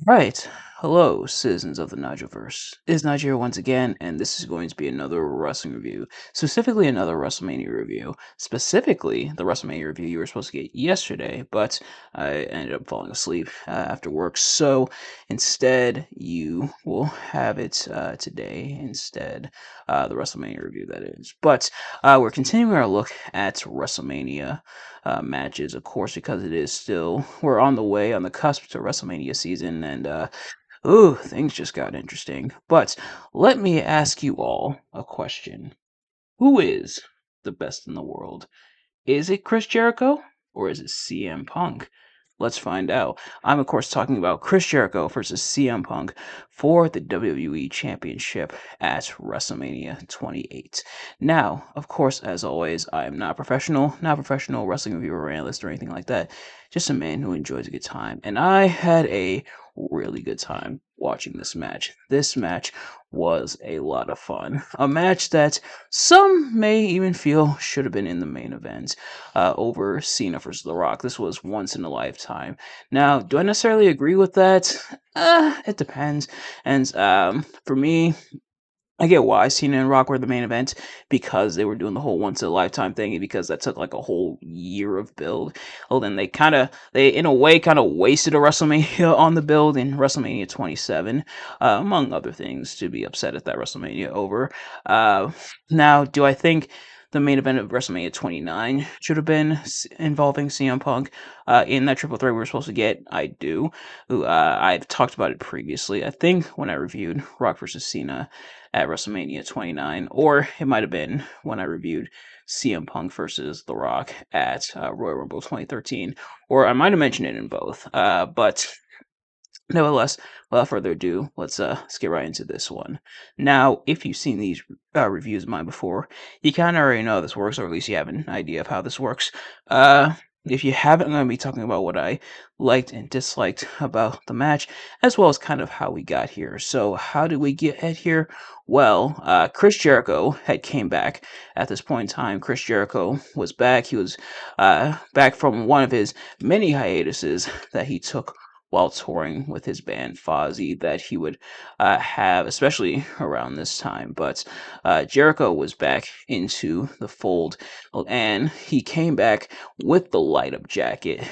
Right. Hello, citizens of the Nigelverse. It's Nigel here once again, and this is going to be another wrestling review. Specifically, another WrestleMania review. Specifically, the WrestleMania review you were supposed to get yesterday, but I ended up falling asleep after work. So instead, you will have it today. The WrestleMania review, that is. But we're continuing our look at WrestleMania matches, of course, because it is still we're on the way on the cusp to WrestleMania season, and ooh, things just got interesting. But let me ask you all a question: Who is the best in the world? Is it Chris Jericho or is it CM Punk? Let's find out. I'm, of course, talking about Chris Jericho versus CM Punk for the WWE Championship at WrestleMania 28. Now, of course, as always, I am not a professional wrestling reviewer or analyst or anything like that. Just a man who enjoys a good time. And I had a really good time watching this match. This match was a lot of fun. A match that some may even feel should have been in the main event over Cena versus The Rock. This was once in a lifetime. Now, do I necessarily agree with that? It depends. And for me, I get why Cena and Rock were the main event because they were doing the whole once in a lifetime thing, and because that took like a whole year of build. Well, then they in a way kind of wasted a WrestleMania on the build in WrestleMania 27, among other things, to be upset at that WrestleMania over. Now, do I think the main event of WrestleMania 29 should have been involving CM Punk in that triple threat we were supposed to get? I do. I've talked about it previously. I think when I reviewed Rock versus Cena at WrestleMania 29, or it might have been when I reviewed CM Punk versus The Rock at Royal Rumble 2013, or I might have mentioned it in both. But nevertheless, without further ado, let's get right into this one. Now, if you've seen these reviews of mine before, you kind of already know how this works, or at least you have an idea of how this works. Uh, if you haven't, I'm going to be talking about what I liked and disliked about the match, as well as kind of how we got here. So, how did we get here? Well, Chris Jericho had came back at this point in time. Chris Jericho was back. He was back from one of his many hiatuses that he took while touring with his band Fozzy that he would have, especially around this time. But Jericho was back into the fold, and he came back with the light up jacket.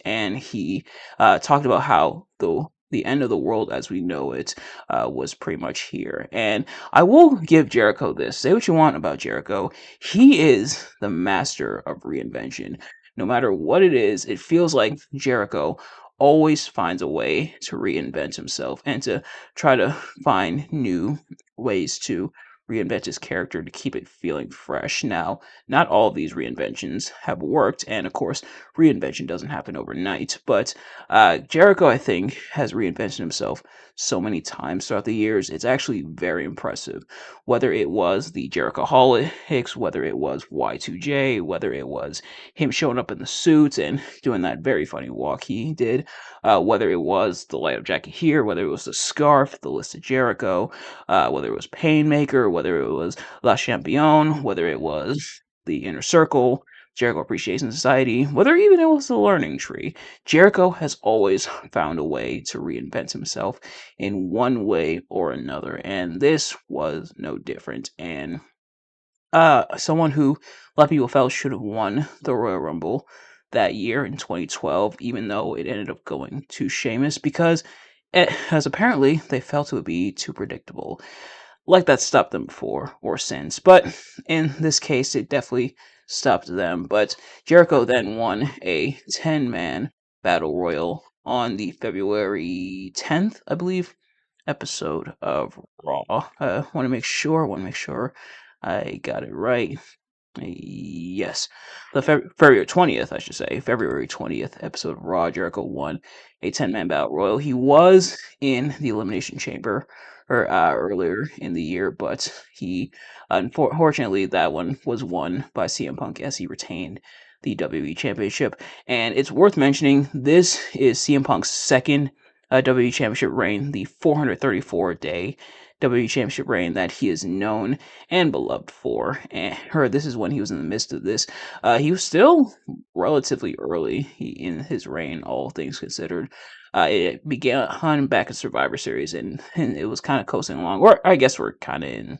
And he talked about how the end of the world as we know it was pretty much here. And I will give Jericho this. Say what you want about Jericho. He is the master of reinvention. No matter what it is, it feels like Jericho always finds a way to reinvent himself and to try to find new ways to reinvent his character to keep it feeling fresh. Now, not all of these reinventions have worked, and of course, reinvention doesn't happen overnight. But Jericho, I think, has reinvented himself so many times throughout the years. It's actually very impressive. Whether it was the Jericho Holics, whether it was Y2J, whether it was him showing up in the suit and doing that very funny walk he did, whether it was the light up jacket here, whether it was the scarf, the list of Jericho, whether it was Painmaker, whether it was La Champion, whether it was the Inner Circle, Jericho Appreciation Society, whether even it was the Learning Tree, Jericho has always found a way to reinvent himself in one way or another, and this was no different. And someone who a lot of people felt should have won the Royal Rumble that year in 2012, even though it ended up going to Sheamus because, as apparently they felt it would be too predictable. Like that stopped them before or since, but in this case, it definitely stopped them. But Jericho then won a 10-man battle royal on the February 10th, I believe, episode of Raw. Want to make sure I got it right. Yes, the February 20th, I should say, February 20th episode of Raw. Jericho won a 10-man battle royal. He was in the Elimination Chamber earlier in the year, but he unfortunately that one was won by CM Punk as he retained the WWE Championship. And it's worth mentioning this is CM Punk's second WWE Championship reign, the 434-day WWE Championship reign that he is known and beloved for. And this is when he was in the midst of this. He was still relatively early in his reign, all things considered. It began back in Survivor Series, and it was kind of coasting along. Or I guess we're kind of in,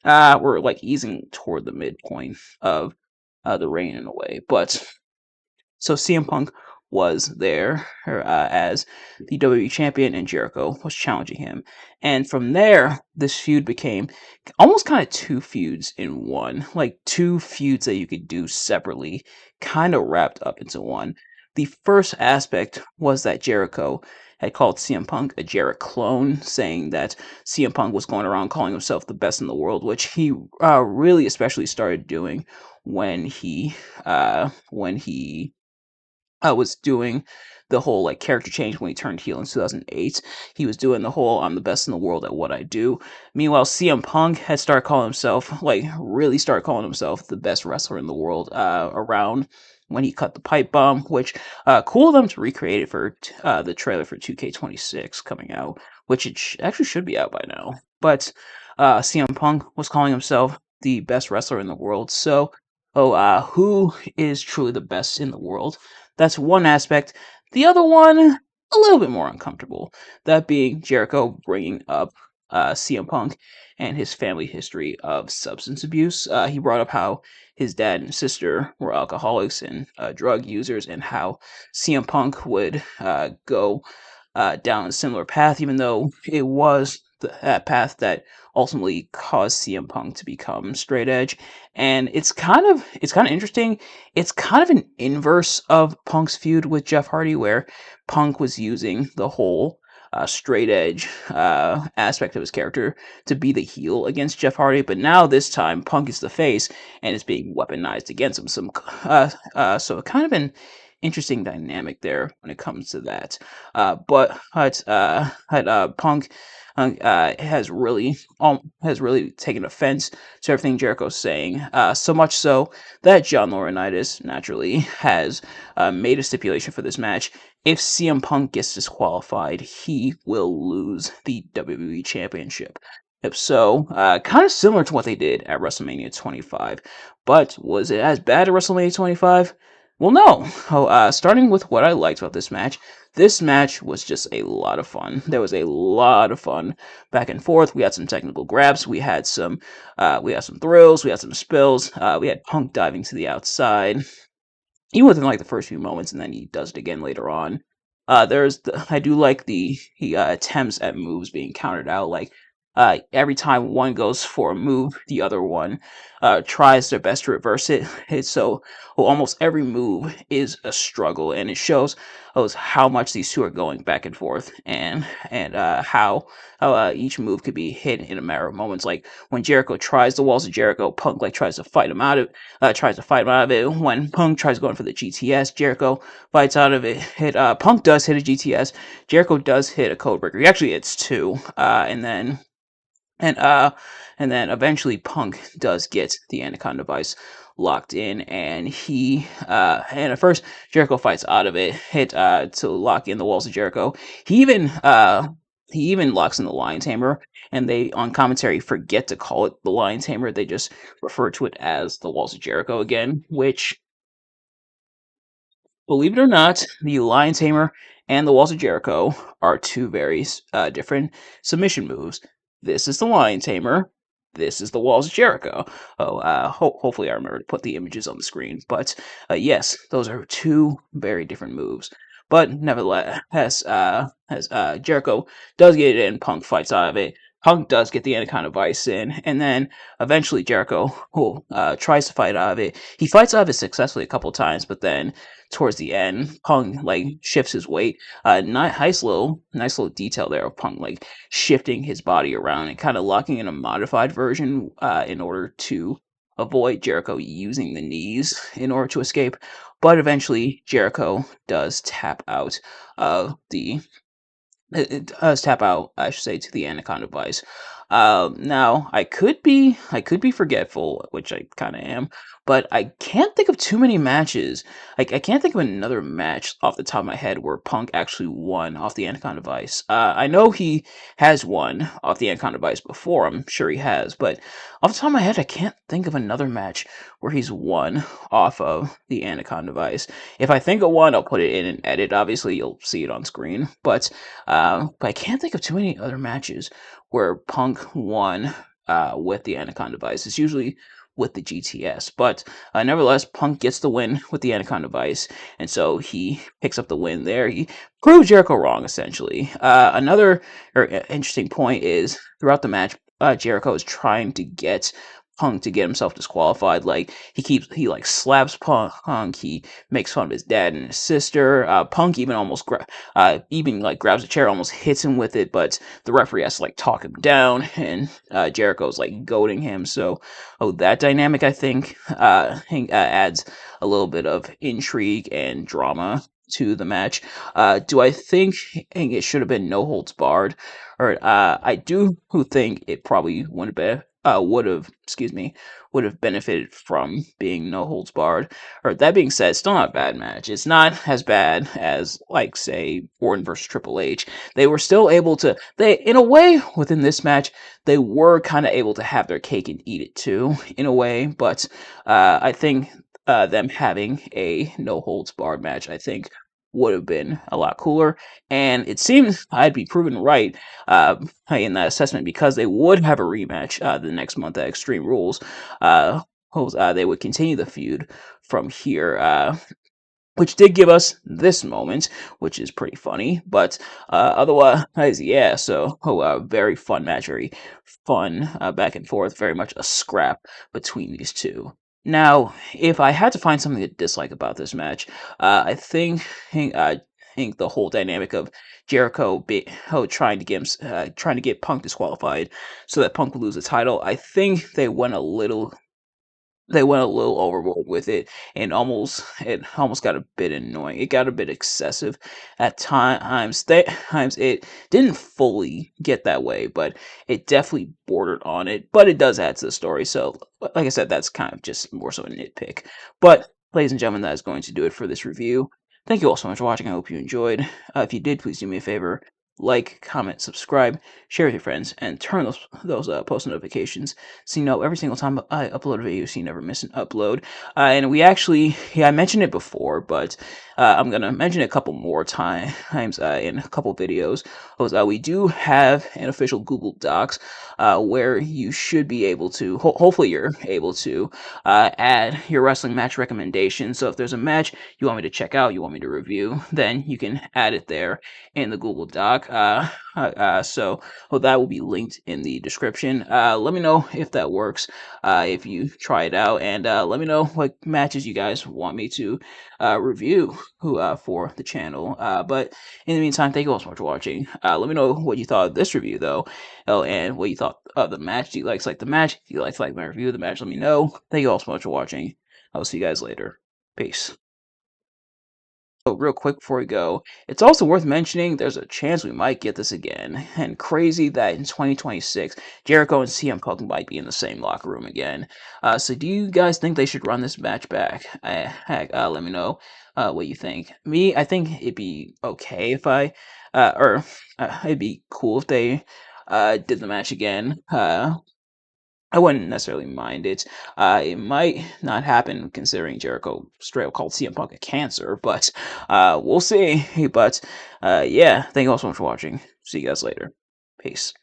we're like easing toward the midpoint of the reign in a way. But so CM Punk was there as the WWE champion, and Jericho was challenging him. And from there, this feud became almost kind of two feuds in one, like two feuds that you could do separately, kind of wrapped up into one. The first aspect was that Jericho had called CM Punk a Jericho clone, saying that CM Punk was going around calling himself the best in the world, which he really especially started doing when he was doing the whole like character change when he turned heel in 2008. He was doing the whole "I'm the best in the world at what I do." Meanwhile, CM Punk had started calling himself, like really started calling himself, the best wrestler in the world around when he cut the pipe bomb, which cool of them to recreate it for the trailer for 2K26 coming out, which it actually should be out by now. But CM Punk was calling himself the best wrestler in the world. So, who is truly the best in the world? That's one aspect. The other one, a little bit more uncomfortable. That being Jericho bringing up CM Punk and his family history of substance abuse. He brought up how his dad and sister were alcoholics and drug users, and how CM Punk would go down a similar path, even though it was that path that ultimately caused CM Punk to become straight edge. And it's kind of interesting. It's kind of an inverse of Punk's feud with Jeff Hardy, where Punk was using the whole straight edge aspect of his character to be the heel against Jeff Hardy, but now this time Punk is the face and it's being weaponized against him. So kind of an interesting dynamic there when it comes to that. But Punk has really taken offense to everything Jericho's saying. So much so that John Laurinaitis naturally has made a stipulation for this match. If CM Punk gets disqualified, he will lose the WWE Championship. So, kind of similar to what they did at WrestleMania 25. But was it as bad at WrestleMania 25? Well, no. Starting with what I liked about this match was just a lot of fun. There was a lot of fun back and forth. We had some technical grabs. We had some thrills. We had some spills. We had Punk diving to the outside, even within like the first few moments, and then he does it again later on. I do like the attempts at moves being countered out. Like every time one goes for a move, the other one tries their best to reverse it. Almost every move is a struggle, and it shows how much these two are going back and forth, and how each move could be hit in a matter of moments. Like when Jericho tries the walls of Jericho, Punk like tries to fight him out of it. When Punk tries going for the GTS, Jericho fights out of it. Punk does hit a GTS. Jericho does hit a code breaker. He actually hits two, and eventually Punk does get the Anaconda device locked in, and at first Jericho fights out of it, hit to lock in the walls of Jericho. He even locks in the Lion Tamer, and they on commentary forget to call it the Lion Tamer. They just refer to it as the walls of Jericho again, which, believe it or not, the Lion Tamer and the Walls of Jericho are two very different submission moves. This is the Lion Tamer. This is the Walls of Jericho. Hopefully I remember to put the images on the screen. But yes, those are two very different moves. But nevertheless, as Jericho does get it in, Punk fights out of it. Punk does get the Anaconda Vice in, and then eventually Jericho tries to fight out of it. He fights out of it successfully a couple times, but then towards the end, Punk like shifts his weight. Nice little detail there of Punk like shifting his body around and kind of locking in a modified version in order to avoid Jericho using the knees in order to escape. But eventually, Jericho does tap out. The it does tap out, I should say, to the Anaconda device. Now I could be forgetful, which I kind of am, but I can't think of too many matches. Like, I can't think of another match off the top of my head where Punk actually won off the Anaconda Vice. I know he has won off the Anaconda Vice before. I'm sure he has, but off the top of my head, I can't think of another match where he's won off of the Anaconda Vice. If I think of one, I'll put it in an edit. Obviously, you'll see it on screen, but I can't think of too many other matches where Punk won with the Anaconda Vice. It's usually with the GTS, but nevertheless, Punk gets the win with the Anaconda Vice, and so he picks up the win there. He proves Jericho wrong, essentially. Another interesting point is throughout the match, Jericho is trying to get Punk to get himself disqualified. Like he like slaps Punk. He makes fun of his dad and his sister. Punk even almost even like grabs a chair, almost hits him with it, but the referee has to like talk him down, and Jericho's like goading him. So, that dynamic I think adds a little bit of intrigue and drama to the match. Do I think it should have been no holds barred? Or I do think it probably would have benefited from being no holds barred. Or that being said, still not a bad match. It's not as bad as like say Orton versus Triple H. They were still able to in a way within this match they were kind of able to have their cake and eat it too in a way. But I think them having a no holds barred match, I think, would have been a lot cooler. And it seems I'd be proven right in that assessment because they would have a rematch the next month at Extreme Rules. They would continue the feud from here. Which did give us this moment, which is pretty funny. But otherwise, yeah. So, very fun match, very fun back and forth, very much a scrap between these two. Now, if I had to find something to dislike about this match, I think the whole dynamic of trying to trying to get Punk disqualified so that Punk would lose the title. I think they went a little overboard with it, and it almost got a bit annoying. It got a bit excessive at times. Times it didn't fully get that way, but it definitely bordered on it. But it does add to the story. So, like I said, that's kind of just more so a nitpick. But, ladies and gentlemen, that is going to do it for this review. Thank you all so much for watching. I hope you enjoyed. If you did, please do me a favor. Like, comment, subscribe, share with your friends, and turn those post notifications so you know every single time I upload a video so you never miss an upload. And I mentioned it before, but I'm going to mention it a couple more times in a couple videos. We do have an official Google Docs where you should be able to, hopefully you're able to, add your wrestling match recommendations. So if there's a match you want me to check out, you want me to review, then you can add it there in the Google Doc. So that will be linked in the description. Let me know if that works, if you try it out, and let me know what matches you guys want me to review for the channel. But in the meantime, thank you all so much for watching. Let me know what you thought of this review, though, and what you thought of the match. Do you like the match? Do you like my review of the match? Let me know. Thank you all so much for watching. I will see you guys later. Peace. Oh, real quick before we go, it's also worth mentioning there's a chance we might get this again. And crazy that in 2026, Jericho and CM Punk might be in the same locker room again. So do you guys think they should run this match back? Heck, let me know what you think. Me, I think it'd be okay if it'd be cool if they did the match again. I wouldn't necessarily mind it. It might not happen considering Jericho straight up called CM Punk a cancer, but we'll see. But yeah, thank you all so much for watching. See you guys later. Peace.